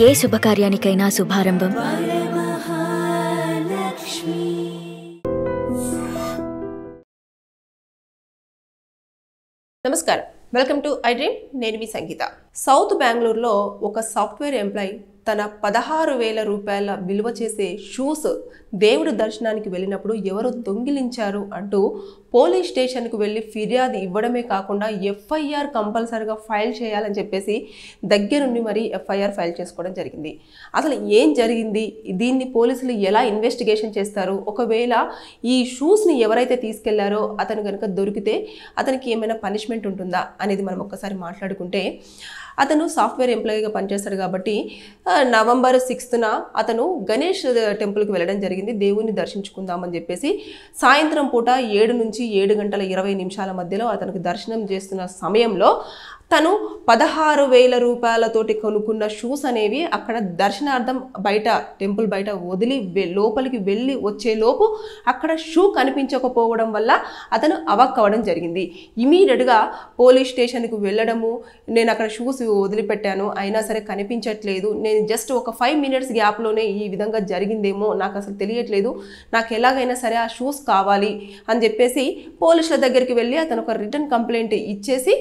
ఏ శుభకార్యానికైనా శుభారంభం నమస్కారం, welcome to I dream. నేను మీ సంగీత. South బెంగళూరులో ఒక సాఫ్ట్వేర్ ఎంప్లాయీ తన 16,000 రూపాయల విలువ చేసే షూస్ దేవుడి దర్శనానికి వెళ్ళినప్పుడు ఎవరు దొంగిలించారు అంటూ పోలీస్ స్టేషన్కు వెళ్ళి ఫిర్యాదు ఇవ్వడమే కాకుండా ఎఫ్ఐఆర్ కంపల్సరీగా ఫైల్ చేయాలని చెప్పేసి దగ్గరుండి మరి ఎఫ్ఐఆర్ ఫైల్ చేసుకోవడం జరిగింది. అసలు ఏం జరిగింది, దీన్ని పోలీసులు ఎలా ఇన్వెస్టిగేషన్ చేస్తారు, ఒకవేళ ఈ షూస్ని ఎవరైతే తీసుకెళ్లారో అతను కనుక దొరికితే అతనికి ఏమైనా పనిష్మెంట్ ఉంటుందా అనేది మనం ఒక్కసారి మాట్లాడుకుంటే, అతను సాఫ్ట్వేర్ ఎంప్లాయీగా పనిచేస్తాడు కాబట్టి నవంబర్ 6న అతను గణేష్ టెంపుల్కి వెళ్ళడం జరిగింది. దేవుణ్ణి దర్శించుకుందామని చెప్పేసి సాయంత్రం పూట 7 నుంచి 7:20 మధ్యలో అతనికి దర్శనం చేస్తున్న సమయంలో తను 16,000 రూపాయలతోటి కొనుక్కున్న షూస్ అనేవి అక్కడ దర్శనార్థం బయట టెంపుల్ బయట వదిలి లోపలికి వెళ్ళి వచ్చేలోపు అక్కడ షూ కనిపించకపోవడం వల్ల అతను అవాక్కవడం జరిగింది. ఇమీడియట్గా పోలీస్ స్టేషన్కి వెళ్ళడము, నేను అక్కడ షూస్ వదిలిపెట్టాను అయినా సరే కనిపించట్లేదు, నేను జస్ట్ ఒక 5 మినిట్స్ గ్యాప్లోనే ఈ విధంగా జరిగిందేమో, నాకు అసలు తెలియట్లేదు, నాకు ఎలాగైనా సరే ఆ షూస్ కావాలి అని చెప్పేసి పోలీసుల దగ్గరికి వెళ్ళి అతను ఒక రిటర్న్ కంప్లైంట్ ఇచ్చేసి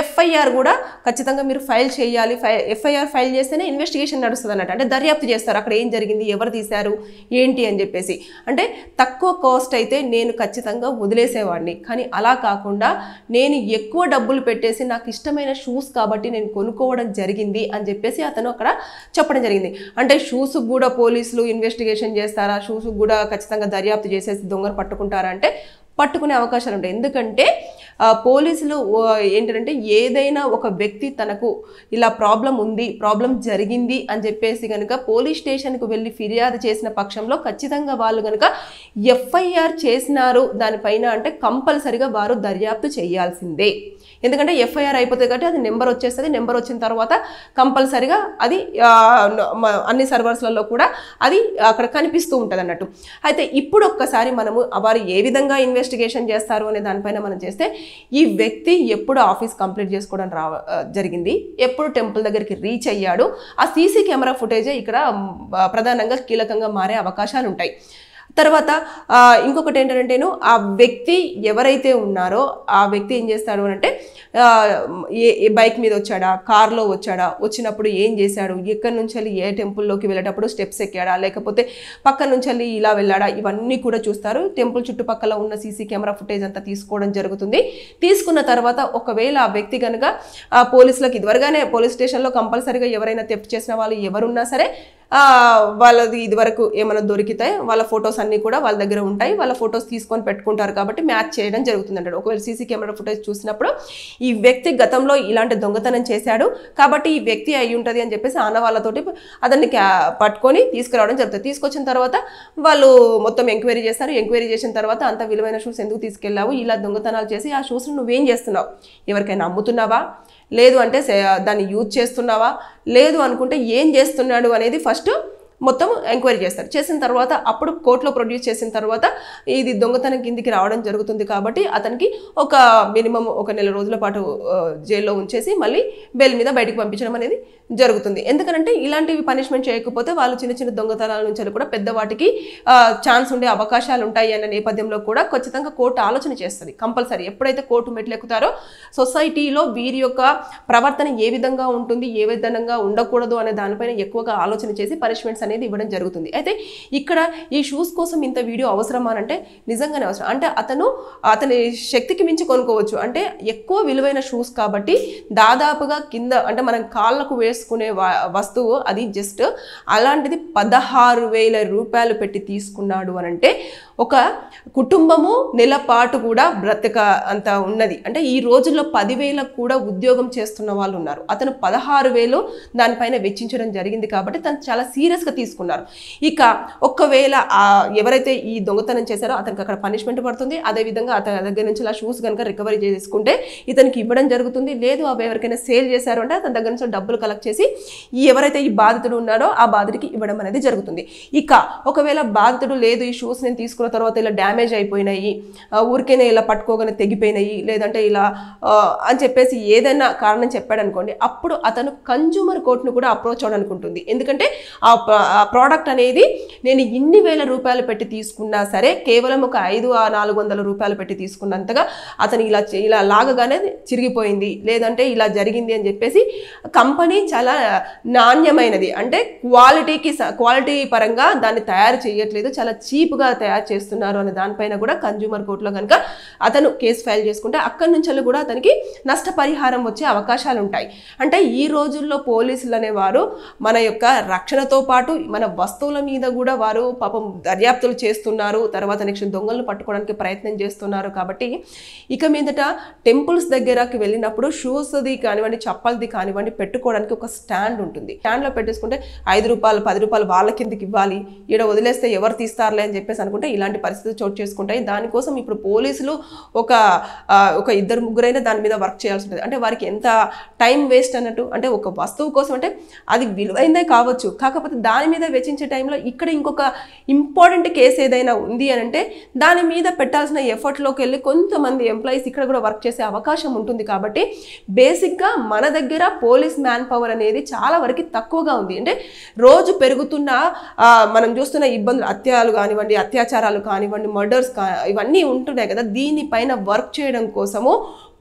ఎఫ్ఐఆర్ కూడా ఖచ్చితంగా మీరు ఫైల్ చేయాలి, ఎఫ్ఐఆర్ ఫైల్ చేస్తేనే ఇన్వెస్టిగేషన్ నడుస్తుంది అన్నట్టు. అంటే దర్యాప్తు చేస్తారు అక్కడ ఏం జరిగింది, ఎవరు తీశారు ఏంటి అని చెప్పేసి. అంటే తక్కువ కాస్ట్ అయితే నేను ఖచ్చితంగా వదిలేసేవాడిని, కానీ అలా కాకుండా నేను ఎక్కువ డబ్బులు పెట్టేసి నాకు ఇష్టమైన షూస్ కాబట్టి నేను కొనుక్కోవడం జరిగింది అని చెప్పేసి అతను అక్కడ చెప్పడం జరిగింది. అంటే షూస్ కూడా పోలీసులు ఇన్వెస్టిగేషన్ చేస్తారా, షూస్ కూడా ఖచ్చితంగా దర్యాప్తు చేసేసి దొంగలు పట్టుకుంటారా అంటే పట్టుకునే అవకాశాలు ఉంటాయి. ఎందుకంటే పోలీసులు ఏంటంటే ఏదైనా ఒక వ్యక్తి తనకు ఇలా ప్రాబ్లం ఉంది, ప్రాబ్లం జరిగింది అని చెప్పేసి కనుక పోలీస్ స్టేషన్కు వెళ్ళి ఫిర్యాదు చేసిన పక్షంలో ఖచ్చితంగా వాళ్ళు కనుక ఎఫ్ఐఆర్ చేసినారు దానిపైన అంటే కంపల్సరిగా వారు దర్యాప్తు చేయాల్సిందే. ఎందుకంటే ఎఫ్ఐఆర్ అయిపోతుంది కాబట్టి అది నెంబర్ వచ్చేస్తుంది. నెంబర్ వచ్చిన తర్వాత కంపల్సరిగా అది అన్ని సర్వర్స్లలో కూడా అది అక్కడ కనిపిస్తూ ఉంటుంది అన్నట్టు. అయితే ఇప్పుడు ఒక్కసారి మనము వారు ఏ విధంగా ఇన్వెస్టిగేషన్ చేస్తారు అనే దానిపైన మనం చేస్తే, ఈ వ్యక్తి ఎప్పుడు ఆఫీస్ కంప్లీట్ చేసుకోవడం జరిగింది, ఎప్పుడు టెంపుల్ దగ్గరికి రీచ్ అయ్యాడు, ఆ సీసీ కెమెరా ఫుటేజే ఇక్కడ ప్రధానంగా కీలకంగా మారే అవకాశాలు ఉంటాయి. తర్వాత ఇంకొకటి ఏంటంటేను ఆ వ్యక్తి ఎవరైతే ఉన్నారో ఆ వ్యక్తి ఏం చేస్తాడు అంటే ఏ బైక్ మీద వచ్చాడా, కార్లో వచ్చాడా, వచ్చినప్పుడు ఏం చేశాడు, ఎక్కడి నుంచి వెళ్ళి ఏ టెంపుల్లోకి వెళ్ళేటప్పుడు స్టెప్స్ ఎక్కాడా, లేకపోతే పక్క నుంచి వెళ్ళి ఇలా వెళ్ళాడా, ఇవన్నీ కూడా చూస్తారు. టెంపుల్ చుట్టుపక్కల ఉన్న సీసీ కెమెరా ఫుటేజ్ అంతా తీసుకోవడం జరుగుతుంది. తీసుకున్న తర్వాత ఒకవేళ ఆ వ్యక్తి కనుక పోలీసులకు ఇదివరగానే పోలీస్ స్టేషన్లో కంపల్సరీగా ఎవరైనా థెఫ్ట్ చేసిన వాళ్ళు ఎవరున్నా సరే వాళ్ళది ఇదివరకు ఏమైనా దొరికితే వాళ్ళ ఫొటోస్ అన్నీ కూడా వాళ్ళ దగ్గర ఉంటాయి, వాళ్ళ ఫొటోస్ తీసుకొని పెట్టుకుంటారు కాబట్టి మ్యాచ్ చేయడం జరుగుతుంది అంటాడు. ఒకవేళ సీసీ కెమెరా ఫుటేజ్ చూసినప్పుడు ఈ వ్యక్తి గతంలో ఇలాంటి దొంగతనం చేశాడు కాబట్టి ఈ వ్యక్తి అయి ఉంటుంది అని చెప్పేసి ఆనవాళ్ళతోటి అతన్ని పట్టుకొని తీసుకురావడం జరుగుతుంది. తీసుకొచ్చిన తర్వాత వాళ్ళు మొత్తం ఎంక్వైరీ చేస్తారు. ఎంక్వైరీ చేసిన తర్వాత అంత విలువైన షూస్ ఎందుకు తీసుకెళ్ళావు, ఇలా దొంగతనాలు చేసి ఆ షూస్ని నువ్వేం చేస్తున్నావు, ఎవరికైనా అమ్ముతున్నావా, లేదు అంటే దాన్ని యూజ్ చేస్తున్నావా, లేదు అనుకుంటే ఏం చేస్తున్నాడు అనేది ఫస్ట్ మొత్తం ఎంక్వైరీ చేస్తారు. చేసిన తర్వాత అప్పుడు కోర్టులో ప్రొడ్యూస్ చేసిన తర్వాత ఇది దొంగతనం కిందికి రావడం జరుగుతుంది కాబట్టి అతనికి ఒక మినిమం 1 నెల రోజుల పాటు జైల్లో ఉంచేసి మళ్ళీ బెయిల్ మీద బయటకు పంపించడం అనేది జరుగుతుంది. ఎందుకంటే ఇలాంటివి పనిష్మెంట్ చేయకపోతే వాళ్ళు చిన్న చిన్న దొంగతనాల నుంచి కూడా పెద్ద వాటికి ఛాన్స్ ఉండే అవకాశాలు ఉంటాయి అన్న నేపథ్యంలో కూడా ఖచ్చితంగా కోర్టు ఆలోచన చేస్తుంది. కంపల్సరీ ఎప్పుడైతే కోర్టు మెట్లు ఎక్కుతారో సొసైటీలో వీరి యొక్క ప్రవర్తన ఏ విధంగా ఉంటుంది, ఏ విధంగా ఉండకూడదు అనే దానిపైన ఎక్కువగా ఆలోచన చేసి పనిష్మెంట్స్ అనేది ఇవ్వడం జరుగుతుంది. అయితే ఇక్కడ ఈ షూస్ కోసం ఇంత వీడియో అవసరమా అంటే నిజంగానే అవసరం. అంటే అతని శక్తికి మించి కొనుక్కోవచ్చు. అంటే ఎక్కువ విలువైన షూస్ కాబట్టి దాదాపుగా కింద అంటే మనం కాళ్ళకు వేసుకునే వస్తువు అది జస్ట్ అలాంటిది 16,000 రూపాయలు పెట్టి తీసుకున్నాడు అని అంటే ఒక కుటుంబము నెలపాటు కూడా బ్రతక అంత ఉన్నది. అంటే ఈ రోజుల్లో 10,000 కూడా ఉద్యోగం చేస్తున్న వాళ్ళు ఉన్నారు. అతను 16,000 దానిపైన వెచ్చించడం జరిగింది కాబట్టి తను చాలా సీరియస్గా తీసుకున్నారు. ఇక ఒకవేళ ఎవరైతే ఈ దొంగతనం చేశారో అతనికి అక్కడ పనిష్మెంట్ పడుతుంది. అదేవిధంగా అతని దగ్గర నుంచి ఆ షూస్ కనుక రికవరీ చేసుకుంటే ఇతనికి ఇవ్వడం జరుగుతుంది. లేదు అవి ఎవరికైనా సేల్ చేశారు అంటే అతని దగ్గర నుంచి డబ్బులు కలెక్ట్ చేసి ఎవరైతే ఈ బాధితుడు ఉన్నాడో ఆ బాధితుడికి ఇవ్వడం అనేది జరుగుతుంది. ఇక ఒకవేళ బాధితుడు లేదు ఈ షూస్ నేను తీసుకున్న తర్వాత ఇలా డ్యామేజ్ అయిపోయినాయి, ఊరికేనే ఇలా పట్టుకోగానే తెగిపోయినాయి, లేదంటే ఇలా అని చెప్పేసి ఏదైనా కారణం చెప్పాడు అనుకోండి, అప్పుడు అతను కన్జ్యూమర్ కోర్టును కూడా అప్రోచ్ అవ్వడానికి ఉంటుంది. ఎందుకంటే ఆ ప్రోడక్ట్ అనేది నేను ఇన్ని వేల రూపాయలు పెట్టి తీసుకున్నా సరే కేవలం ఒక 500-400 రూపాయలు పెట్టి తీసుకున్నంతగా అతను ఇలా లాగగానే చిరిగిపోయింది, లేదంటే ఇలా జరిగింది అని చెప్పేసి కంపెనీ చాలా నాణ్యమైనది అంటే క్వాలిటీ పరంగా దాన్ని తయారు చేయట్లేదు, చాలా చీప్గా తయారు చేస్తున్నారు అనే దానిపైన కూడా కన్జ్యూమర్ కోర్టులో కనుక అతను కేసు ఫైల్ చేసుకుంటే అక్కడి నుంచి కూడా అతనికి నష్టపరిహారం వచ్చే అవకాశాలు ఉంటాయి. అంటే ఈ రోజుల్లో పోలీసులు అనేవారు మన యొక్క రక్షణతో పాటు మన వస్తువుల మీద కూడా వారు పాపం దర్యాప్తులు చేస్తున్నారు, తర్వాత నెక్స్ట్ దొంగలను పట్టుకోవడానికి ప్రయత్నం చేస్తున్నారు. కాబట్టి ఇక మీదట టెంపుల్స్ దగ్గరకి వెళ్ళినప్పుడు షూస్ది కానివ్వండి, చప్పల్ది కానివ్వండి పెట్టుకోవడానికి ఒక స్టాండ్ ఉంటుంది. స్టాండ్లో పెట్టేసుకుంటే 5 రూపాయలు 10 రూపాయలు వాళ్ళ కిందకి ఇవ్వాలి, ఈడ వదిలేస్తే ఎవరు తీస్తారులే అని చెప్పేసి అనుకుంటే ఇలాంటి పరిస్థితులు చోటు చేసుకుంటాయి. దానికోసం ఇప్పుడు పోలీసులు ఒక 2-3 దాని మీద వర్క్ చేయాల్సి ఉంటుంది. అంటే వారికి ఎంత టైం వేస్ట్ అన్నట్టు, అంటే ఒక వస్తువు కోసం అంటే అది విలువైందే కావచ్చు, కాకపోతే దాని మీద వెచ్చించే టైంలో ఇక్కడ ఇంకొక ఇంపార్టెంట్ కేసు ఏదైనా ఉంది అని అంటే దాని మీద పెట్టాల్సిన ఎఫర్ట్లోకి వెళ్ళి కొంతమంది ఎంప్లాయీస్ ఇక్కడ కూడా వర్క్ చేసే అవకాశం ఉంటుంది. కాబట్టి బేసిక్గా మన దగ్గర పోలీస్ మ్యాన్ పవర్ అనేది చాలా వరకు తక్కువగా ఉంది. అంటే రోజు పెరుగుతున్న మనం చూస్తున్న ఇబ్బందులు, హత్యలు కానివ్వండి, అత్యాచారాలు కానివ్వండి, మర్డర్స్ ఇవన్నీ ఉంటున్నాయి కదా, దీనిపైన వర్క్ చేయడం కోసము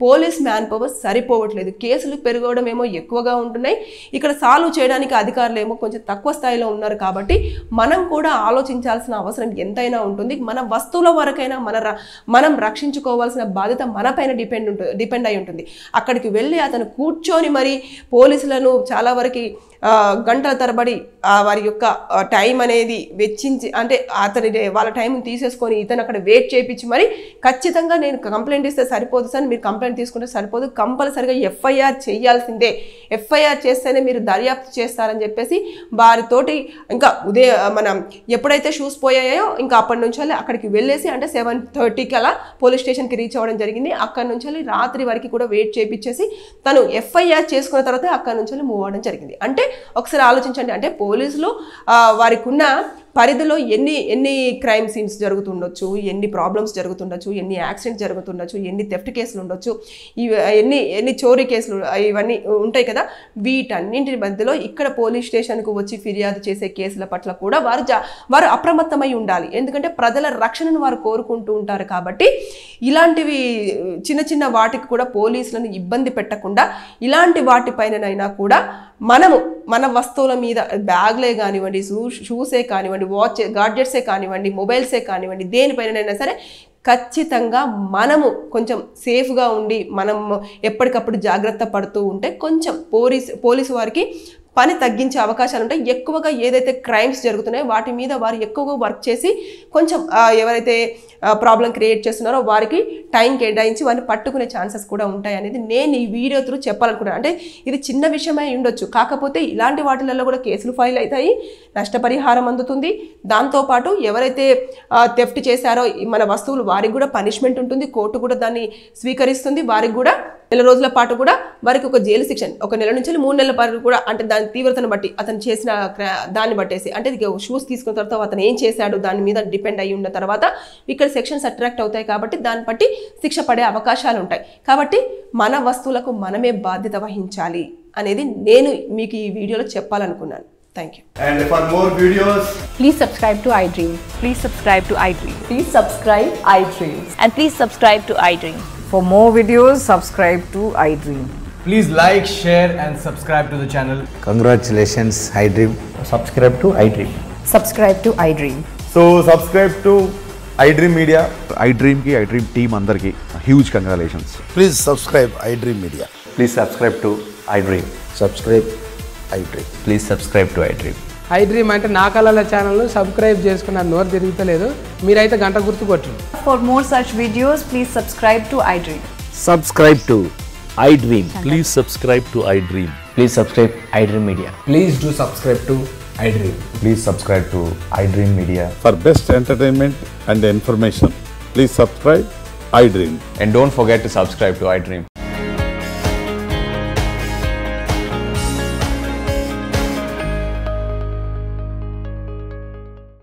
పోలీస్ మ్యాన్ పవర్ సరిపోవట్లేదు. కేసులు పెరగడం ఏమో ఎక్కువగా ఉంటున్నాయి, ఇక్కడ సాల్వ్ చేయడానికి అధికారులు ఏమో కొంచెం తక్కువ స్థాయిలో ఉన్నారు. కాబట్టి మనం కూడా ఆలోచించాల్సిన అవసరం ఎంతైనా ఉంటుంది. మన వస్తువుల వరకైనా మనం రక్షించుకోవాల్సిన బాధ్యత మనపైన డిపెండ్ అయి ఉంటుంది. అక్కడికి వెళ్ళి అతను కూర్చొని మరి పోలీసులను చాలా వరకు గంటల తరబడి వారి యొక్క టైం అనేది వెచ్చించి, అంటే వాళ్ళ టైం తీసేసుకొని ఇతను అక్కడ వెయిట్ చేయించి మరి ఖచ్చితంగా నేను కంప్లైంట్ ఇస్తే సరిపోదు సార్, మీరు కంప్లైంట్ తీసుకుంటే సరిపోదు, కంపల్సరిగా ఎఫ్ఐఆర్ చేయాల్సిందే, ఎఫ్ఐఆర్ చేస్తేనే మీరు దర్యాప్తు చేస్తారని చెప్పేసి వారితోటి ఇంకా మనం ఎప్పుడైతే షూస్ పోయాయో ఇంకా అప్పటి నుంచి అక్కడికి వెళ్ళేసి అంటే 7:30 అలా పోలీస్ స్టేషన్కి రీచ్ అవ్వడం జరిగింది. అక్కడి నుంచి రాత్రి వరకు కూడా వెయిట్ చేయించేసి తను ఎఫ్ఐఆర్ చేసుకున్న తర్వాత అక్కడి నుంచి మూవ్ అవ్వడం జరిగింది. అంటే ఒకసారి ఆలోచించండి, అంటే పోలీసులు వారికి ఉన్న పరిధిలో ఎన్ని క్రైమ్ సీన్స్ జరుగుతుండొచ్చు, ఎన్ని ప్రాబ్లమ్స్ జరుగుతుండొచ్చు, ఎన్ని యాక్సిడెంట్స్ జరుగుతుండొచ్చు, ఎన్ని థెఫ్ట్ కేసులు ఉండొచ్చు, ఎన్ని చోరీ కేసులు ఇవన్నీ ఉంటాయి కదా. వీటన్నింటి మధ్యలో ఇక్కడ పోలీస్ స్టేషన్కు వచ్చి ఫిర్యాదు చేసే కేసుల పట్ల కూడా వారు అప్రమత్తమై ఉండాలి. ఎందుకంటే ప్రజల రక్షణను వారు కోరుకుంటూ ఉంటారు. కాబట్టి ఇలాంటివి చిన్న వాటికి కూడా పోలీసులను ఇబ్బంది పెట్టకుండా ఇలాంటి వాటిపైనైనా కూడా మన వస్తువుల మీద బ్యాగ్లే కానివ్వండి, షూసే కానివ్వండి, వాచ్ గాడ్జెట్సే కానివ్వండి, మొబైల్సే కానివ్వండి, దేనిపైనైనా సరే ఖచ్చితంగా మనము కొంచెం సేఫ్గా ఉండి మనం ఎప్పటికప్పుడు జాగ్రత్త పడుతూ ఉంటే కొంచెం పోలీసు వారికి పని తగ్గించే అవకాశాలు ఉంటాయి. ఎక్కువగా ఏదైతే క్రైమ్స్ జరుగుతున్నాయో వాటి మీద వారు ఎక్కువగా వర్క్ చేసి కొంచెం ఎవరైతే ప్రాబ్లం క్రియేట్ చేస్తున్నారో వారికి టైం కేటాయించి వారిని పట్టుకునే ఛాన్సెస్ కూడా ఉంటాయి అనేది నేను ఈ వీడియో త్రూ చెప్పాలనుకున్నాను. అంటే ఇది చిన్న విషయమై ఉండొచ్చు, కాకపోతే ఇలాంటి వాటిలలో కూడా కేసులు ఫైల్ అవుతాయి, నష్టపరిహారం అందుతుంది. దాంతోపాటు ఎవరైతే థెఫ్ట్ చేశారో మన వస్తువులు వారికి కూడా పనిష్మెంట్ ఉంటుంది, కోర్టు కూడా దాన్ని స్వీకరిస్తుంది. వారికి కూడా 1 రోజుల పాటు కూడా వారికి ఒక జైలు శిక్ష 1 నెల నుంచి 3 నెలల పాటు కూడా, అంటే దాని తీవ్రతను బట్టి అతను చేసిన దాన్ని బట్టేసి, అంటే షూస్ తీసుకున్న తర్వాత అతను ఏం చేశాడు దాని మీద డిపెండ్ అయ్యి ఉన్న తర్వాత ఇక్కడ సెక్షన్స్ అట్రాక్ట్ అవుతాయి. కాబట్టి దాన్ని బట్టి శిక్ష పడే అవకాశాలు ఉంటాయి. కాబట్టి మన వస్తువులకు మనమే బాధ్యత వహించాలి అనేది నేను మీకు ఈ వీడియోలో చెప్పాలనుకున్నాను. Thank you. And for more videos, please subscribe to iDream. Please subscribe to iDream. Please subscribe iDream. And please subscribe to iDream. For more videos, subscribe to iDream. please like, share and subscribe to the channel. Congratulations, iDream. Subscribe to iDream. Subscribe to iDream. So subscribe to iDream Media. iDream ki iDream team andarki huge congratulations. Please subscribe iDream Media. Please subscribe to iDream. Subscribe iDream. Please subscribe to iDream. iDream అంటే నా కళల channel subscribe చేసుకున్న నోరు తిరుగుతలేదు, మీరైతే గంట గుర్తు కొట్టండి. For more such videos, please subscribe to iDream. Subscribe to iDream. Please subscribe to iDream. Please subscribe iDream Media. Please do subscribe to iDream. Please subscribe to iDream Media. For best entertainment and information, please subscribe iDream. And don't forget to subscribe to iDream.